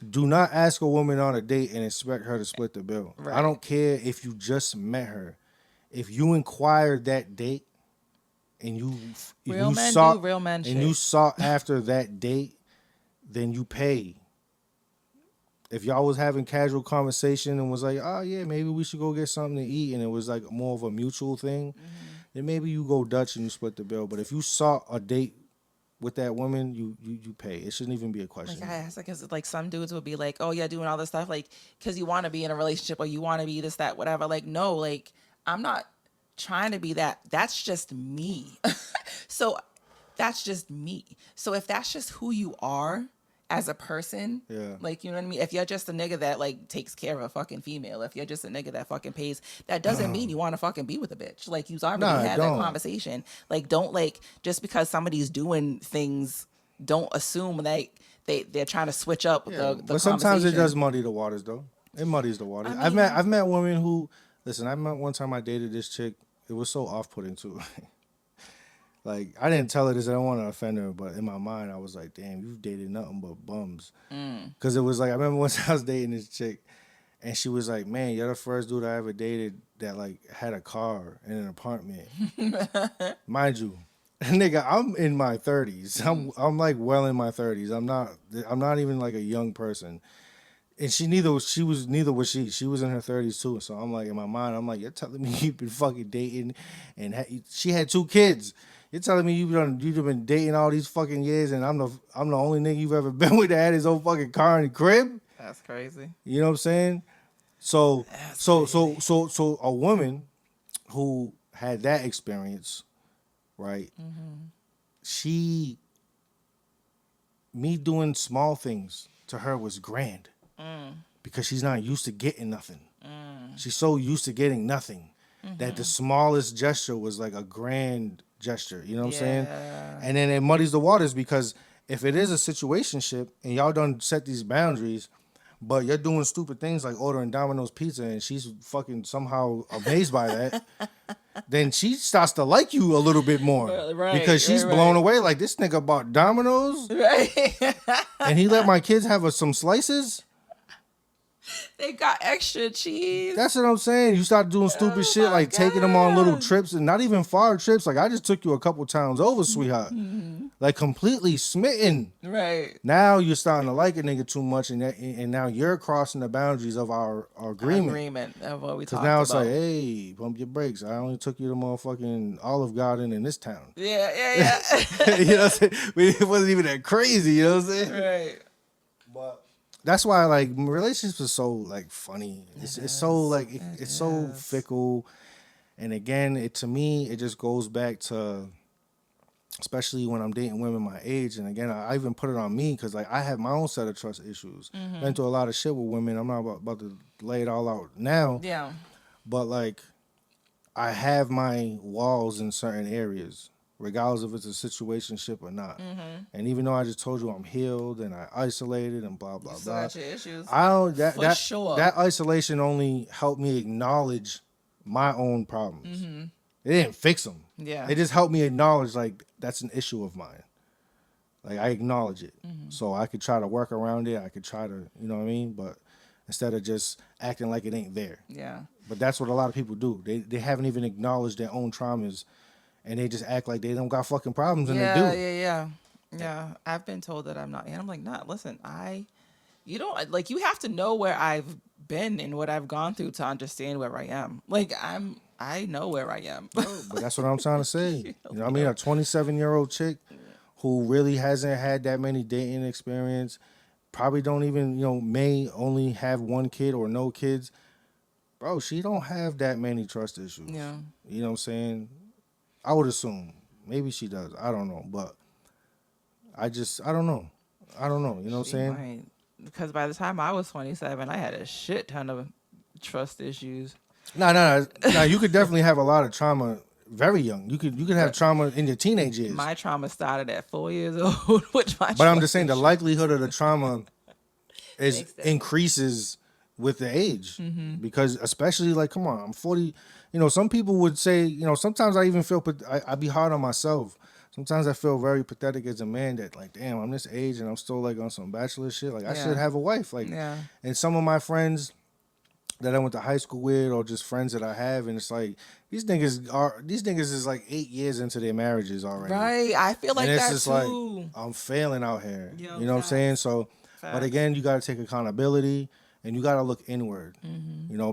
Do not ask a woman on a date and expect her to split the bill. I Right. don't care if you just met her. If you inquired that date and Real men do real men you shit. sought after that date, then you pay. If y'all was having casual conversation and was like, oh yeah, maybe we should go get something to eat, and it was like more of a mutual thing, then maybe you go Dutch and you split the bill. But if you sought a date with that woman, you pay. It shouldn't even be a Like question. I asked, like some dudes would be like, "Oh yeah, doing all this stuff, like, because you want to be in a relationship or you want to be this, that, whatever." Like, no, like I'm not trying to be that. That's just me. So that's just me. So if that's just who you are as a person, Yeah. like you know what I mean. If you're just a nigga that like takes care of a fucking female, if you're just a nigga that fucking pays, that doesn't mean you want to fucking be with a bitch. Like you've already Nah, I had that don't. conversation. Like don't like just because somebody's doing things, don't assume like they're trying to switch up Yeah, the but sometimes it does conversation. muddy the waters, though. It muddies the waters. I I've mean, met women who listen. I met one time I dated this chick. It was so off putting too. Like I didn't tell her this. I don't want to offend her, but in my mind I was like, damn, you've dated nothing but bums. Because it was like I remember once I was dating this chick, and she was like, man, you're the first dude I ever dated that like had a car and an apartment. Mind you, nigga, I'm in my 30s. I'm like well in my 30s. I'm not even like a young person. And neither was she. She was in her 30s too. So I'm like in my mind, I'm like, you're telling me you've been fucking dating, and she had 2 kids. You're telling me you've been dating all these fucking years, and I'm the only nigga you've ever been with that had his own fucking car and crib. that's crazy. You know what I'm saying? So That's so crazy. so so so a woman who had that experience, right? She me doing small things to her was grand because she's not used to getting nothing. She's so used to getting nothing that the smallest gesture was like a grand gesture. You know what I'm saying? Yeah. And then it muddies the waters because if it is a situationship and y'all done set these boundaries, but you're doing stupid things like ordering Domino's pizza and she's fucking somehow amazed by that, then she starts to like you a little bit more because she's blown Right. away. Like this nigga bought Domino's Right. and he let my kids have some slices. They got extra cheese. That's what I'm saying. You start doing stupid Oh shit my like taking them on little god. trips and not even far trips. Like I just took you a couple towns over, sweetheart. Like completely smitten. Right. Now you're starting to like a nigga too much, and now you're crossing the boundaries of our agreement. Agreement of what we Because talked now it's like, about. hey, pump your brakes. I only took you to motherfucking Olive Garden in this town. Yeah, yeah, You know what I'm saying? It wasn't even that crazy. You know what I'm saying? yeah. Right. But that's why like relationships are so like funny. It's so like it's so is. fickle. And again, to me it just goes back to especially when I'm dating women my age. And again, I even put it on me because like I have my own set of trust issues. Been through a lot of shit with women. I'm not about to lay it all out now, Yeah. but like I have my walls in certain areas, regardless if it's a situationship or not. And even though I just told you I'm healed and I isolated and blah blah You still blah, got your issues. I don't For sure. that isolation only helped me acknowledge my own problems. It didn't fix them. Yeah. It just helped me acknowledge like that's an issue of mine. Like I acknowledge it, so I could try to work around it. I could try to, you know what I mean. But instead of just acting like it ain't there. Yeah. But that's what a lot of people do. They haven't even acknowledged their own traumas, and they just act like they don't got fucking problems, and they Yeah, do. yeah, yeah. Yeah. I've been told that I'm not, and I'm like, nah, listen, you don't, like, you have to know where I've been and what I've gone through to understand where I am. Like, I know where I am. But that's what I'm trying to say. You know what I mean? A 27-year-old chick who really hasn't had that many dating experience, probably don't even, may only have one kid or no kids. Bro, she don't have that many trust issues. Yeah. You know what I'm saying? I would assume. Maybe she does. I don't know. But I don't know. I don't know. You know what I'm She saying? might. Because by the time I was 27, I had a shit ton of trust issues. No. You could definitely have a lot of trauma very young. You could have trauma in your teenage years. My trauma started at 4 years old, which my But I'm trauma just saying the likelihood of the trauma is Makes sense. increases with the age because especially like come on, I'm 40. Some people would say sometimes I even feel I be hard on myself. Sometimes I feel very pathetic as a man that like damn I'm this age and I'm still like on some bachelor shit. Like I should Yeah. have a wife. Like Yeah. and some of my friends that I went to high school with or just friends that I have and it's like these niggas is like 8 years into their marriages already. Right. I feel And like it's that just like too. I'm failing out here. Yo, You know what I'm saying? So, but Facts. again, you got to take accountability and you got to look inward.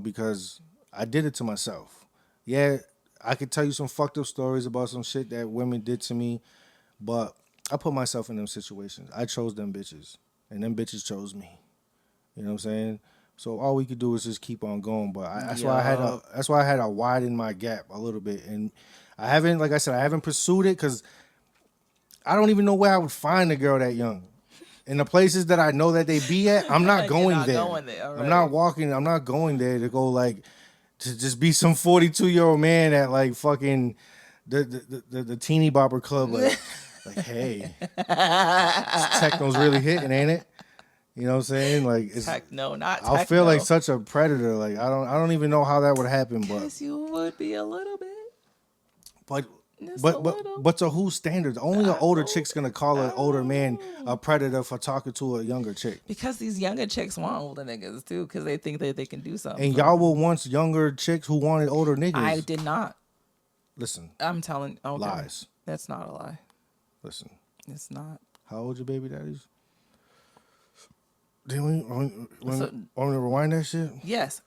Because I did it to myself. Yeah, I could tell you some fucked up stories about some shit that women did to me, but I put myself in them situations. I chose them bitches, and them bitches chose me. You know what I'm saying? So all we could do is just keep on going. But that's why I had to widen my gap a little bit, and I haven't, like I said, I haven't pursued it because I don't even know where I would find a girl that young. In the places that I know that they be at, I'm not You're going not there. going there, I'm right. not walking. I'm not going there to go like to just be some 42-year-old man at like fucking the teeny bopper club. Like hey, this techno's really hitting, ain't it? You know what I'm saying? Like it's. Techno, not techno. I'll feel like such a predator. Like I don't even know how that would happen, but Yes, you would be a little bit. but Just but a but little. but to whose standards? Only an older chick's gonna call an older man Oh. a predator for talking to a younger chick. Because these younger chicks want older niggas too, because they think that they can do something. And for y'all them. were once younger chicks who wanted older niggas. I did not. Listen, I'm telling. Okay. lies. That's not a lie. Listen. It's not. How old your baby daddies? Did we want So- to rewind that shit? Yes.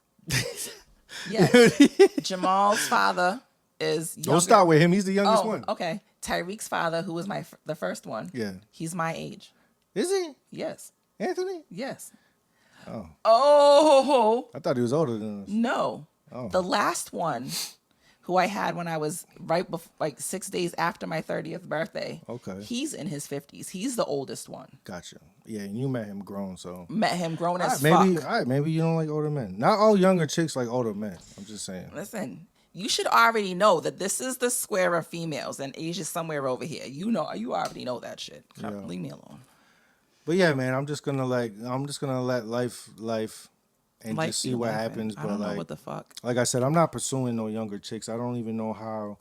Yes. Jamal's father is younger. Don't start with him. He's the youngest Oh, one. okay. Tyreek's father, who was the first one. Yeah. He's my age. Is he? Yes. Anthony? Yes. Oh. Oh I thought he was older than us. no. Oh. The last one, who I had when I was right before, like 6 days after my 30th birthday. Okay. He's in his 50s. He's the oldest one. Gotcha. Yeah, and you met him grown, so. Met him grown as Maybe, fuck. maybe you don't like older men. Not all younger chicks like older men. I'm just saying. Listen, you should already know that this is the square of females and Asia's somewhere over here. You already know that shit. Yeah. Leave me alone. But yeah, man, I'm just gonna let life and Life just see be what living. happens. I But don't know like, what the fuck. like I said, I'm not pursuing no younger chicks. I don't even know how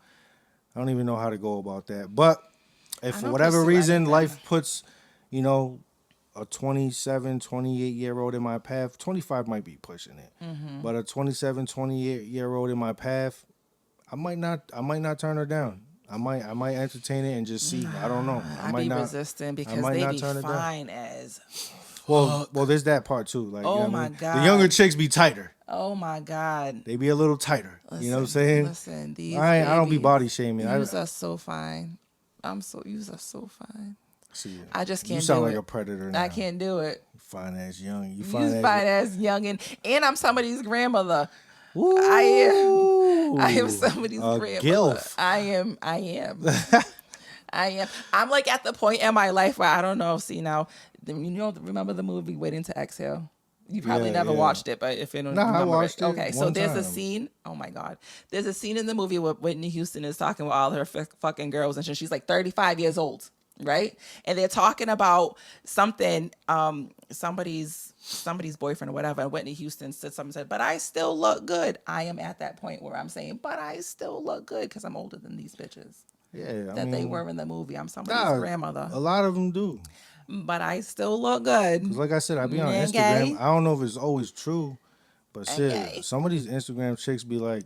to go about that. But if I for don't whatever pursue reason anything. life puts, a 27, 28-year-old in my path, 25 might be pushing it. Mm-hmm. But a 27, 28-year-old in my path, I might not turn her down. I might entertain it and just see. I don't know. I might be not, resistant because might they not be turn it down. fine as. Well, there's that part too. Like, Oh you know what I my mean? God. The younger chicks be tighter. Oh my God. They be a little tighter. You know what I'm saying? Listen, these I don't be babies, body shaming. Yous are so fine. Yous are so fine. See, I just can't you sound do like it. a predator now. I can't do it. Fine ass young. You You fine fine ass. ass youngin, and I'm somebody's grandmother. Ooh, I am somebody's a grandmother. gilf. I am. I am. I'm like at the point in my life where I don't know. See now, remember the movie Waiting to Exhale? You probably Yeah, never yeah. watched it, but if you don't Nah, I remember watched it okay. So one there's a time. scene. Oh my God, there's a scene in the movie where Whitney Houston is talking with all her fucking girls, and she's like 35 years old, right? And they're talking about something, somebody's boyfriend or whatever. And Whitney Houston said, "But I still look good." I am at that point where I'm saying, "But I still look good" because I'm older than these bitches Yeah, that they were in the movie. I'm somebody's grandmother, A lot of them do. but I still look good. Cause like I said, I be on Okay. Instagram. I don't know if it's always true, but Okay. shit, some of these Instagram chicks be like,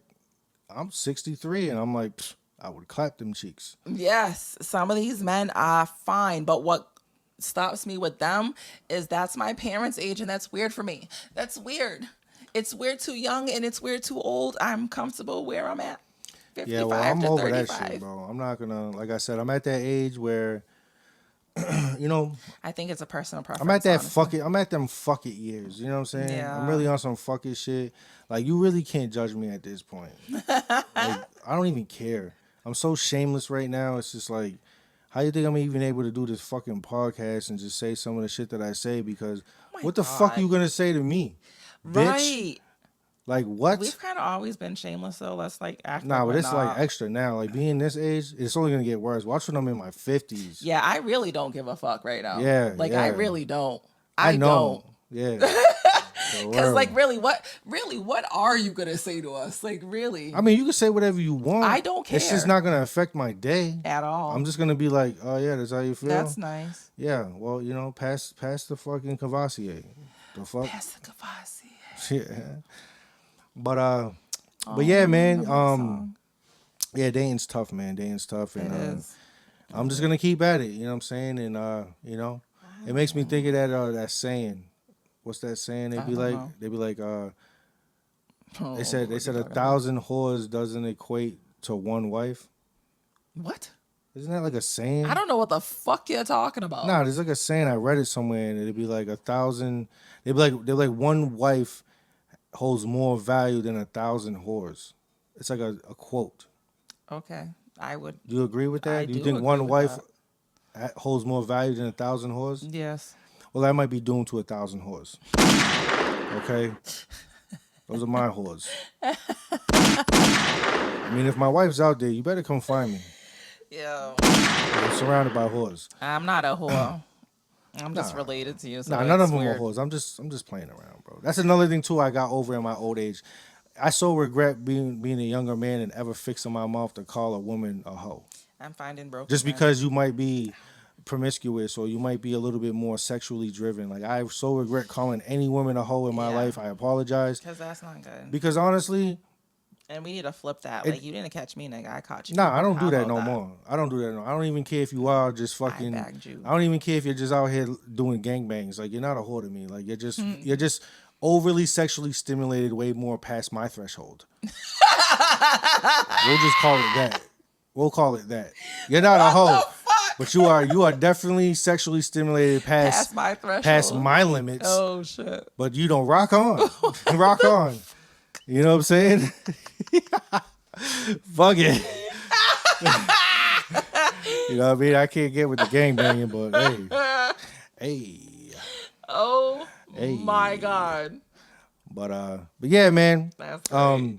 "I'm 63," and I'm like, "Pfft, I would clap them cheeks." Yes, some of these men are fine, but what stops me with them is that's my parents' age, and that's weird for me. That's weird. It's weird too young, and it's weird too old. I'm comfortable where I'm at. 55 Yeah, well, I'm to over 35. that shit, bro. I'm not gonna, like I said, I'm at that age where, you know, I think it's a personal preference. I'm at that honestly. fuck it. I'm at them fuck it years. You know what I'm saying? Yeah. I'm really on some fuck it shit. Like you really can't judge me at this point. Like, I don't even care. I'm so shameless right now. It's just like, how you think I'm even able to do this fucking podcast and just say some of the shit that I say? Because Oh my what the fuck God. you gonna say to me, bitch? Right. Like what? We've kind of always been shameless, so let's like act like Nah, but we're it's like not. extra now. Like being this age, it's only gonna get worse. Watch when I'm in my 50s. Yeah, I really don't give a fuck right now. Yeah, Like I yeah. really don't. I I don't. know. Yeah, for Cause like real. really, what are you gonna say to us? Like really, I mean, you can say whatever you I want. don't It's just care not gonna affect my day. at I'm all. just gonna be like, oh yeah, that's how you That's feel. nice. Yeah, well, pass the fucking Cavassier. The fuck. Pass the Kavasi. Yeah. But Oh yeah, man, I man. love the song. Yeah, dating's tough, man. Dating's tough, It and is. I'm just gonna keep at it. You know what I'm saying? And it makes me think of that saying. What's that saying? I don't know. They be like, Oh they Lord, you said a talking about thousand whores doesn't equate to one wife. what? Isn't that like a I saying? don't know what the fuck you're talking about. Nah, there's like a saying. I read it somewhere, and it'd be like a thousand. They're like one wife holds more value than a thousand whores. It's like a quote. Okay, I would. Do you agree with I that? Do you do think agree one with wife that. holds more value than a thousand whores? Yes. Well, that might be doomed to a thousand whores. Okay, those are my whores. I mean, if my wife's out there, you better come find me. Yeah. 'Cause I'm surrounded by whores. I'm not a whore. I'm just Nah, related to you, so nah, none of it's them are weird. whores. I'm just playing around, bro. That's another thing too. I got over in my old age. I so regret being a younger man and ever fixing my mouth to call a woman a hoe. I'm finding broken Just men. because you might be promiscuous or you might be a little bit more sexually driven. Like I so regret calling any woman a hoe in my Yeah. life. I apologize Because that's not good. because honestly, And we need to flip that. it Like, you didn't catch me, nigga. I caught you. nah, I don't How do that about no that? more. I don't do that. No. I don't even care if you are just I fucking. bagged you. I don't even care if you're just out here doing gangbangs. Like you're not a whore to me. Like Hmm. you're just overly sexually stimulated, way more past my threshold. We'll just call it that. We'll call it that. You're not a hoe, but you are definitely sexually stimulated Past my threshold. past my limits. Oh, shit. But you don't rock on, rock on. You know what I'm saying? Fuck it. You know what I mean? I can't get with the gang banging, but hey, Oh, hey. my God. But yeah, man. That's great.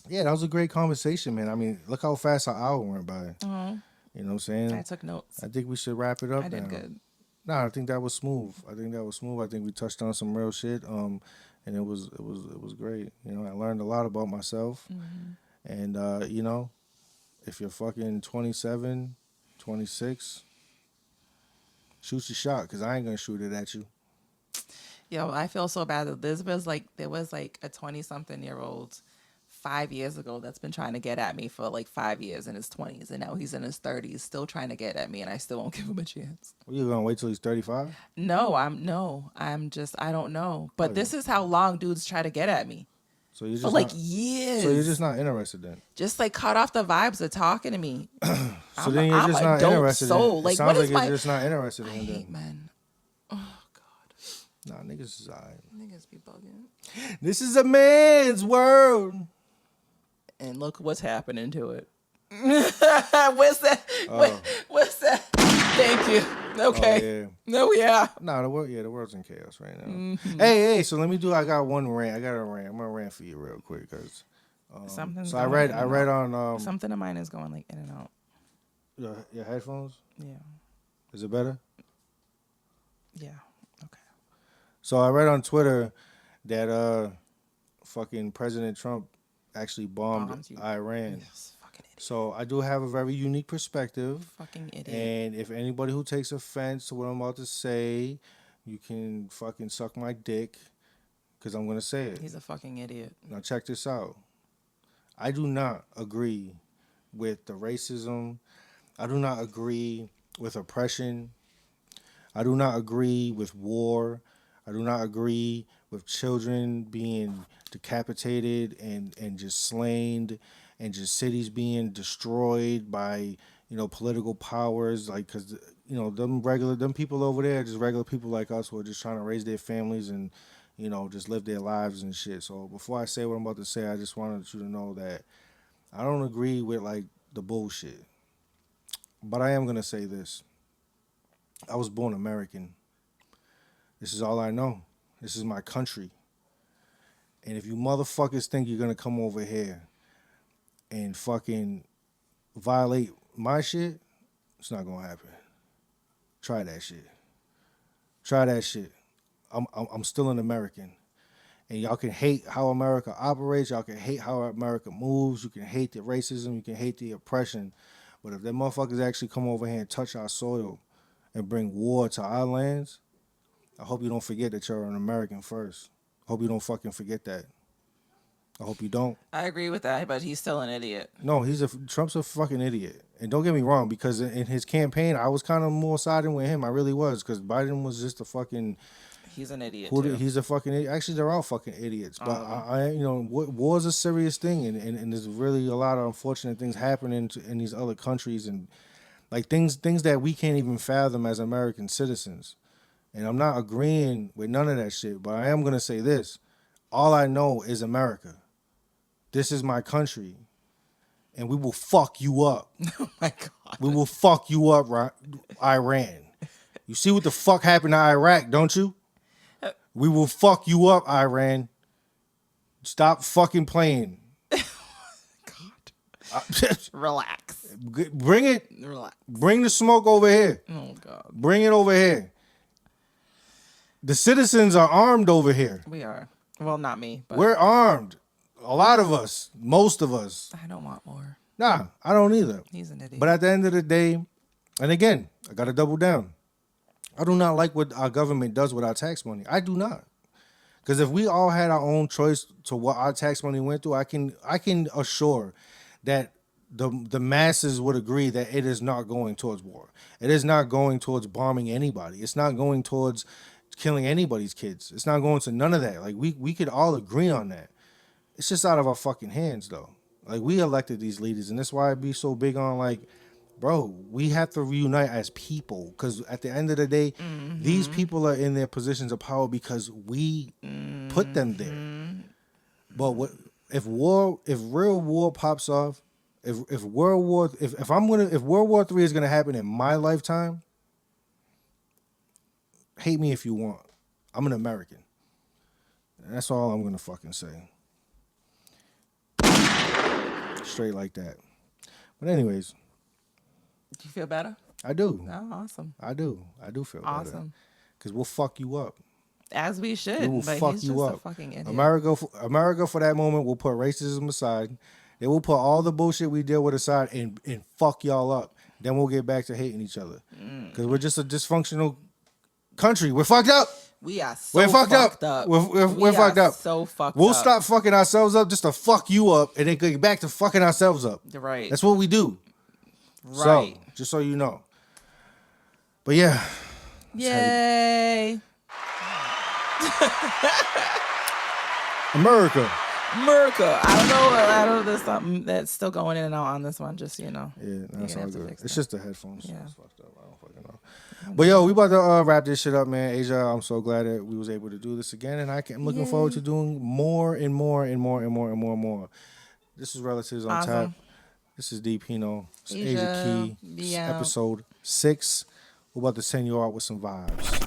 Yeah, that was a great conversation, man. I mean, look how fast our hour went by. Mhm. You know what I'm saying? I took notes. I think we should wrap it up I did now. good. Nah, I think that was smooth. I think we touched on some real shit. And it was great. You know, I learned a lot about myself. And if you're fucking 27, 26, shoot your shot, cause I ain't gonna shoot it at you. Yo, I feel so bad that there was like a 20-something-year-old 5 years ago that's been trying to get at me for like 5 years in his 20s, and now he's in his 30s still trying to get at me, and I still won't give him a chance. What, you gonna wait till he's 35? I'm just, I don't know. But this is how long dudes try to get at me. So you're For just like not, years. so you're just not interested then. Just like cut off the vibes of talking to me. So then you're I'm just a not dope interested. soul. In, it Like, sounds what like is you're my? just not interested I in hate them. men. Oh God, Nah, niggas is alright. niggas be bugging. This is a man's world. And look what's happening to it. What's that? What's that? Thank you. Okay. Oh, yeah. No, yeah. Nah, the world's in chaos right now. Hey, so I got one rant. I got a rant. I'm gonna rant for you real quick, cause. Something's So I going read in I and read out. on Something of mine is going like in and out. your headphones. Yeah. Is it better? Yeah. Okay. So I read on Twitter that fucking President Trump actually bombed Bombed you. Iran. Yes. Fucking idiot. So I do have a very unique perspective. Fucking idiot. And if anybody who takes offense to what I'm about to say, you can fucking suck my dick, because I'm going to say it. He's a fucking idiot. Now check this out. I do not agree with the racism. I do not agree with oppression. I do not agree with war. I do not agree with children being decapitated and just slain, and just cities being destroyed by, political powers. Like, because, them people over there are just regular people like us who are just trying to raise their families and, just live their lives and shit. So before I say what I'm about to say, I just wanted you to know that I don't agree with, like, the bullshit. But I am going to say this. I was born American. This is all I know. This is my country. And if you motherfuckers think you're gonna come over here and fucking violate my shit, it's not gonna happen. Try that shit. Try that shit. I'm still an American. And y'all can hate how America operates. Y'all can hate how America moves. You can hate the racism. You can hate the oppression. But if them motherfuckers actually come over here and touch our soil and bring war to our lands, I hope you don't forget that you're an American first. I hope you don't fucking forget that. I hope you don't. I agree with that, but he's still an idiot. No, Trump's a fucking idiot. And don't get me wrong, because in his campaign, I was kind of more siding with him. I really was, because Biden was just a fucking... He's an idiot, too. He's a fucking idiot. Actually, they're all fucking idiots. But, war's a serious thing, and there's really a lot of unfortunate things happening in these other countries, and like things that we can't even fathom as American citizens. And I'm not agreeing with none of that shit, but I am going to say this. All I know is America. This is my country, and we will fuck you up. Oh, my God. We will fuck you up, Iran. You see what the fuck happened to Iraq, don't you? We will fuck you up, Iran. Stop fucking playing. God. Relax. Bring it. Relax. Bring the smoke over here. Oh, God. Bring it over here. The citizens are armed over here. We are. Well, not me, but... We're armed. A lot of us. Most of us. I don't want more. Nah, I don't either. He's an idiot. But at the end of the day, and again, I got to double down. I do not like what our government does with our tax money. I do not. Because if we all had our own choice to what our tax money went through, I can assure that the masses would agree that it is not going towards war. It is not going towards bombing anybody. It's not going towards killing anybody's kids. It's not going to none of that. Like we could all agree on that. It's just out of our fucking hands though. Like we elected these leaders, and that's why I be so big on like, bro, we have to reunite as people, because at the end of the day, these people are in their positions of power because we put them there. But if real war pops off, if World War III is gonna happen in my lifetime, hate me if you want. I'm an American. And that's all I'm gonna fucking say. Straight like that. But anyways. Do you feel better? I do. Oh, awesome. I do feel better. Awesome. Because we'll fuck you up. As we should. We will but fuck he's you just up. A fucking idiot. America for that moment will put racism aside. They will put all the bullshit we deal with aside and fuck y'all up. Then we'll get back to hating each other. Because we're just a dysfunctional country. We're fucked up. We are so We're fucked up. We're fucked up. So fucked We'll up. stop fucking ourselves up just to fuck you up and then get back to fucking ourselves up. Right. That's what we do. Right. So, just so you know. But yeah. Yay. America. I don't know. There's something that's still going in and out on this one. Just so you know. Yeah, that's all good. It's just the headphones. Yeah. It's fucked up. I don't fucking know. But yo, we about to wrap this shit up, man. Asia, I'm so glad that we was able to do this again, and I'm looking forward to doing more and more and more and more and more and more. This is Relatives on Tap. This is Dee Pino. It's Asia Key. This is episode 6. We're about to send you out with some vibes.